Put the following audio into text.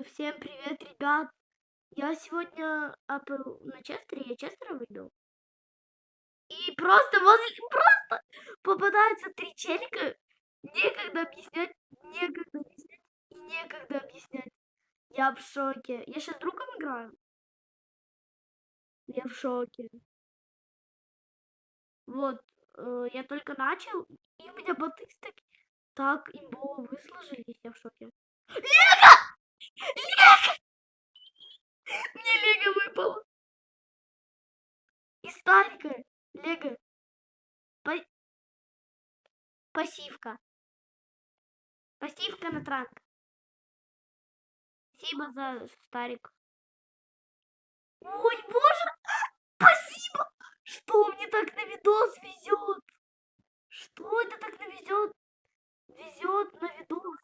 Всем привет, ребят! Я сегодня на Честере, я Честера выиграл. И просто попадается три челика. Некогда объяснять и некогда объяснять. Я в шоке. Я сейчас с другом играю. Я в шоке. Вот, я только начал, и у меня боты так имбово высложились. Я в шоке. Мне Лего выпало. Из Старика. Лего. Па- Пассивка. Пассивка на транк. Спасибо за Старик. Ой, боже, спасибо! Что мне так на видос везет? Что это так на везет? Везет на видос.